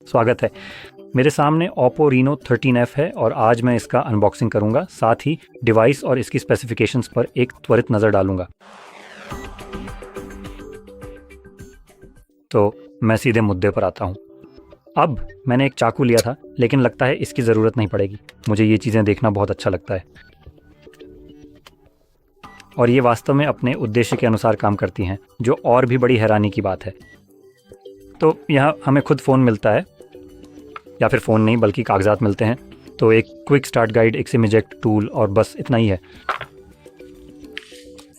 स्वागत है। मेरे सामने Oppo Reno 13F है और आज मैं इसका अनबॉक्सिंग करूंगा, साथ ही डिवाइस और इसकी स्पेसिफिकेशंस पर एक त्वरित नज़र डालूंगा। तो मैं सीधे मुद्दे पर आता हूं। अब मैंने एक चाकू लिया था, लेकिन लगता है इसकी ज़रूरत नहीं पड़ेगी। मुझे ये चीज़ें देखना बहुत अच्छा लगता है और ये वास्तव में अपने उद्देश्य के अनुसार काम करती हैं, जो और भी बड़ी हैरानी की बात है। तो यहाँ हमें खुद फ़ोन मिलता है, या फिर फ़ोन नहीं बल्कि कागजात मिलते हैं। तो एक क्विक स्टार्ट गाइड, एक सिम इजेक्ट टूल और बस इतना ही है।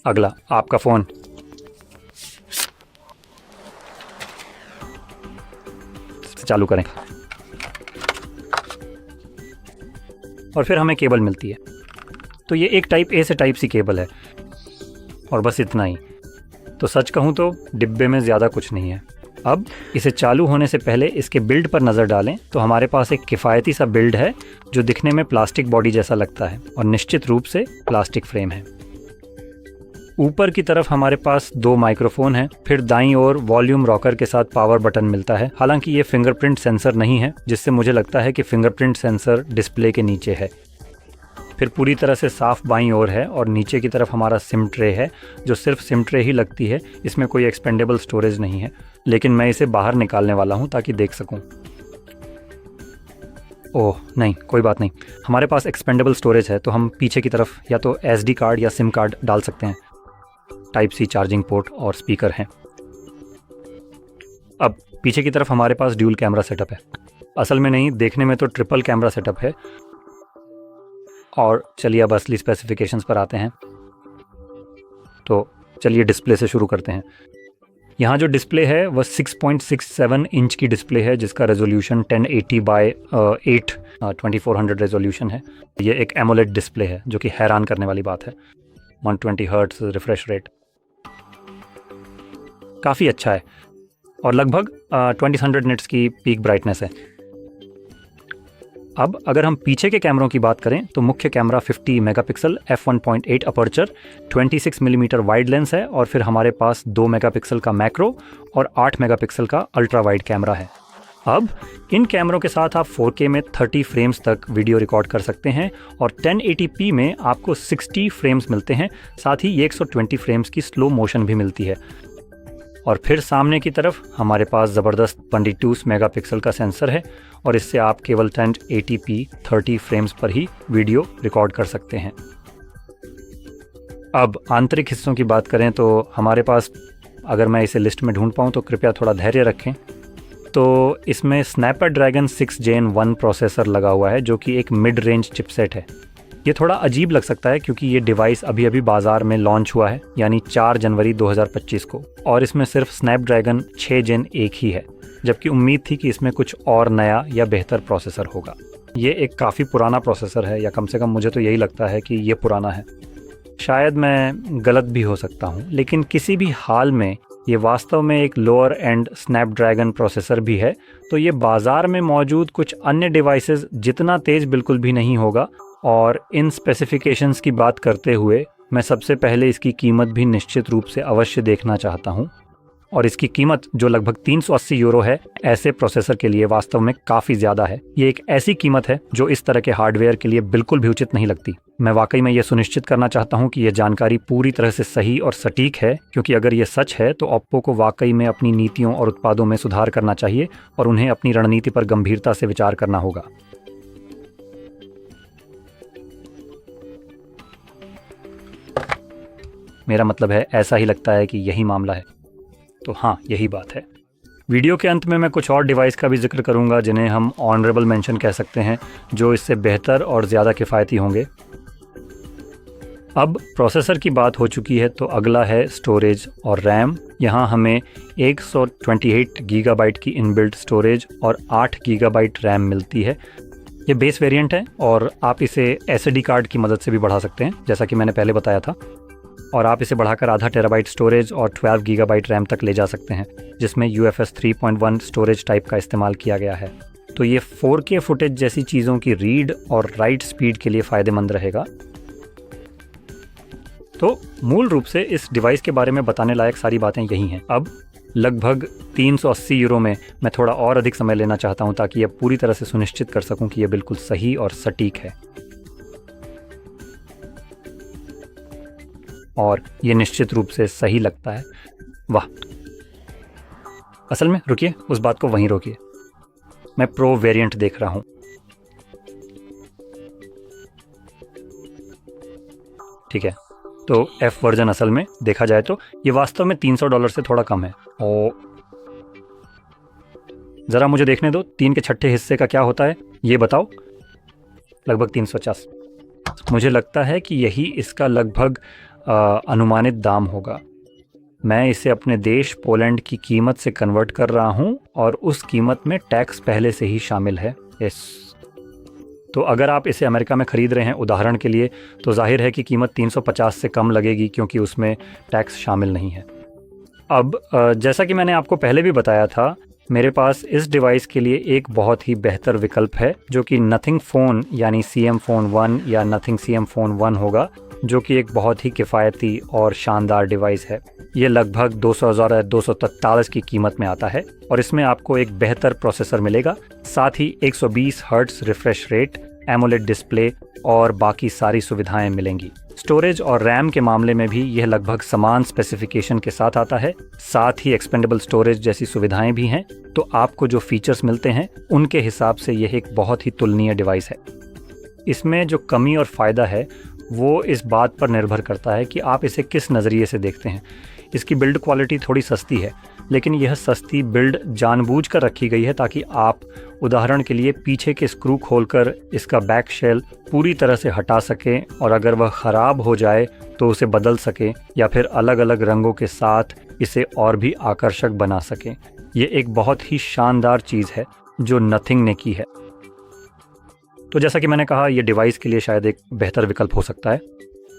अगला आपका फ़ोन। चालू करें और फिर हमें केबल मिलती है। तो ये एक टाइप ए से टाइप सी केबल है और बस इतना ही। तो सच कहूँ तो डिब्बे में ज़्यादा कुछ नहीं है। अब इसे चालू होने से पहले इसके बिल्ड पर नज़र डालें तो हमारे पास एक किफ़ायती सा बिल्ड है जो दिखने में प्लास्टिक बॉडी जैसा लगता है और निश्चित रूप से प्लास्टिक फ्रेम है। ऊपर की तरफ हमारे पास 2 माइक्रोफोन हैं, फिर दाईं ओर वॉल्यूम रॉकर के साथ पावर बटन मिलता है। हालांकि ये फिंगरप्रिंट सेंसर नहीं है, जिससे मुझे लगता है कि फिंगरप्रिंट सेंसर डिस्प्ले के नीचे है। फिर पूरी तरह से साफ़ बाईं ओर है और नीचे की तरफ हमारा सिम ट्रे है, जो सिर्फ सिम ट्रे ही लगती है। इसमें कोई एक्सपेंडेबल स्टोरेज नहीं है, लेकिन मैं इसे बाहर निकालने वाला हूँ ताकि देख सकूँ। ओह नहीं, कोई बात नहीं, हमारे पास एक्सपेंडेबल स्टोरेज है, तो हम पीछे की तरफ या तो SD कार्ड या सिम कार्ड डाल सकते हैं। टाइप सी चार्जिंग पोर्ट और स्पीकर हैं। अब पीछे की तरफ हमारे पास ड्यूल कैमरा सेटअप है। असल में नहीं, देखने में तो ट्रिपल कैमरा सेटअप है। और चलिए अब असली स्पेसिफिकेशंस पर आते हैं। तो चलिए डिस्प्ले से शुरू करते हैं। यहाँ जो डिस्प्ले है वह 6.67 इंच की डिस्प्ले है, जिसका रेजोल्यूशन 1080 बाय 8 2400 रेजोल्यूशन है। ये एक एमोलेड डिस्प्ले है, जो कि हैरान करने वाली बात है। 120 हर्ट्ज रिफ्रेश रेट काफ़ी अच्छा है और लगभग 2000 निट्स की पीक ब्राइटनेस है। अब अगर हम पीछे के कैमरों की बात करें तो मुख्य camera 50 megapixel f1.8 aperture, 26 millimetre wide lens है और फिर हमारे पास 2 मेगापिक्सल का मैक्रो और 8 मेगापिक्सल का अल्ट्रा वाइड कैमरा है। अब इन कैमरों के साथ आप 4K में 30 फ्रेम्स तक वीडियो रिकॉर्ड कर सकते हैं और 1080p में आपको 60 फ्रेम्स मिलते हैं। साथ ही 120 फ्रेम्स की स्लो मोशन भी मिलती है। और फिर सामने की तरफ हमारे पास ज़बरदस्त 22 मेगापिक्सल का सेंसर है और इससे आप केवल 1080p 30 फ्रेम्स पर ही वीडियो रिकॉर्ड कर सकते हैं। अब आंतरिक हिस्सों की बात करें तो हमारे पास, अगर मैं इसे लिस्ट में ढूंढ पाऊँ तो कृपया थोड़ा धैर्य रखें। तो इसमें स्नैपड्रैगन 6 Gen 1 प्रोसेसर लगा हुआ है, जो कि एक मिड रेंज चिपसेट है। ये थोड़ा अजीब लग सकता है क्योंकि ये डिवाइस अभी अभी बाज़ार में लॉन्च हुआ है, यानी 4 जनवरी 2025 को, और इसमें सिर्फ स्नैपड्रैगन 6 Gen 1 ही है, जबकि उम्मीद थी कि इसमें कुछ और नया या बेहतर प्रोसेसर होगा। ये एक काफ़ी पुराना प्रोसेसर है, या कम से कम मुझे तो यही लगता है कि ये पुराना है। शायद मैं गलत भी हो सकता हूँ, लेकिन किसी भी हाल में ये वास्तव में एक लोअर एंड स्नैपड्रैगन प्रोसेसर भी है। तो ये बाज़ार में मौजूद कुछ अन्य डिवाइसेस जितना तेज़ बिल्कुल भी नहीं होगा। और इन स्पेसिफिकेशंस की बात करते हुए मैं सबसे पहले इसकी कीमत भी निश्चित रूप से अवश्य देखना चाहता हूँ। और इसकी कीमत जो लगभग 380 यूरो है, ऐसे प्रोसेसर के लिए वास्तव में काफ़ी ज़्यादा है। ये एक ऐसी कीमत है जो इस तरह के हार्डवेयर के लिए बिल्कुल भी उचित नहीं लगती। मैं वाकई में ये सुनिश्चित करना चाहता हूँ कि यह जानकारी पूरी तरह से सही और सटीक है, क्योंकि अगर ये सच है तो ओप्पो को वाकई में अपनी नीतियों और उत्पादों में सुधार करना चाहिए और उन्हें अपनी रणनीति पर गंभीरता से विचार करना होगा। मेरा मतलब है, ऐसा ही लगता है कि यही मामला है। तो हाँ, यही बात है। वीडियो के अंत में मैं कुछ और डिवाइस का भी जिक्र करूंगा जिन्हें हम ऑनरेबल मेंशन कह सकते हैं, जो इससे बेहतर और ज़्यादा किफ़ायती होंगे। अब प्रोसेसर की बात हो चुकी है, तो अगला है स्टोरेज और रैम। यहाँ हमें 128 गीगाबाइट की इनबिल्ट स्टोरेज और 8 गीगाबाइट रैम मिलती है। ये बेस वेरिएंट है और आप इसे SD कार्ड की मदद से भी बढ़ा सकते हैं, जैसा कि मैंने पहले बताया था। और आप इसे बढ़ाकर आधा टेराबाइट स्टोरेज और 12 गीगाबाइट रैम तक ले जा सकते हैं, जिसमें UFS 3.1 स्टोरेज टाइप का इस्तेमाल किया गया है। तो ये 4K फुटेज जैसी चीज़ों की रीड और राइट स्पीड के लिए फ़ायदेमंद रहेगा। तो मूल रूप से इस डिवाइस के बारे में बताने लायक सारी बातें यही हैं। अब लगभग 380 यूरो में मैं थोड़ा और अधिक समय लेना चाहता हूं ताकि यह पूरी तरह से सुनिश्चित कर सकूं कि यह बिल्कुल सही और सटीक है, और ये निश्चित रूप से सही लगता है। वाह, असल में रुकिए, उस बात को वहीं रोकिए, मैं प्रो वेरिएंट देख रहा हूं। ठीक है, तो एफ वर्जन असल में देखा जाए तो ये वास्तव में $300 से थोड़ा कम है। ओ ज़रा मुझे देखने दो, 3 के छठे हिस्से का क्या होता है ये बताओ। लगभग 350। मुझे लगता है कि यही इसका लगभग अनुमानित दाम होगा। मैं इसे अपने देश पोलैंड की कीमत से कन्वर्ट कर रहा हूँ और उस कीमत में टैक्स पहले से ही शामिल है। यस, तो अगर आप इसे अमेरिका में ख़रीद रहे हैं उदाहरण के लिए, तो जाहिर है कि कीमत 350 से कम लगेगी क्योंकि उसमें टैक्स शामिल नहीं है। अब जैसा कि मैंने आपको पहले भी बताया था, मेरे पास इस डिवाइस के लिए एक बहुत ही बेहतर विकल्प है जो कि नथिंग फ़ोन यानी CM Phone 1 या नथिंग CM Phone 1 होगा, जो कि एक बहुत ही किफ़ायती और शानदार डिवाइस है। ये लगभग 200,243 की कीमत में आता है और इसमें आपको एक बेहतर प्रोसेसर मिलेगा, साथ ही 120 hertz refresh rate, AMOLED display और बाकी सारी सुविधाएं मिलेंगी। स्टोरेज और रैम के मामले में भी यह लगभग समान स्पेसिफिकेशन के साथ आता है, साथ ही एक्सपेंडेबल स्टोरेज जैसी सुविधाएं भी हैं। तो आपको जो फीचर्स मिलते हैं उनके हिसाब से यह एक बहुत ही तुलनीय डिवाइस है। इसमें जो कमी और फ़ायदा है वो इस बात पर निर्भर करता है कि आप इसे किस नज़रिए से देखते हैं। इसकी बिल्ड क्वालिटी थोड़ी सस्ती है, लेकिन यह सस्ती बिल्ड जानबूझकर रखी गई है ताकि आप उदाहरण के लिए पीछे के स्क्रू खोलकर इसका बैक शेल पूरी तरह से हटा सकें और अगर वह ख़राब हो जाए तो उसे बदल सकें, या फिर अलग अलग रंगों के साथ इसे और भी आकर्षक बना सकें। ये एक बहुत ही शानदार चीज़ है जो नथिंग ने की है। तो जैसा कि मैंने कहा, यह डिवाइस के लिए शायद एक बेहतर विकल्प हो सकता है।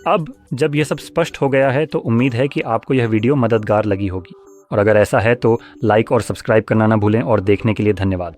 अब जब यह सब स्पष्ट हो गया है तो उम्मीद है कि आपको यह वीडियो मददगार लगी होगी, और अगर ऐसा है तो लाइक और सब्सक्राइब करना ना भूलें, और देखने के लिए धन्यवाद।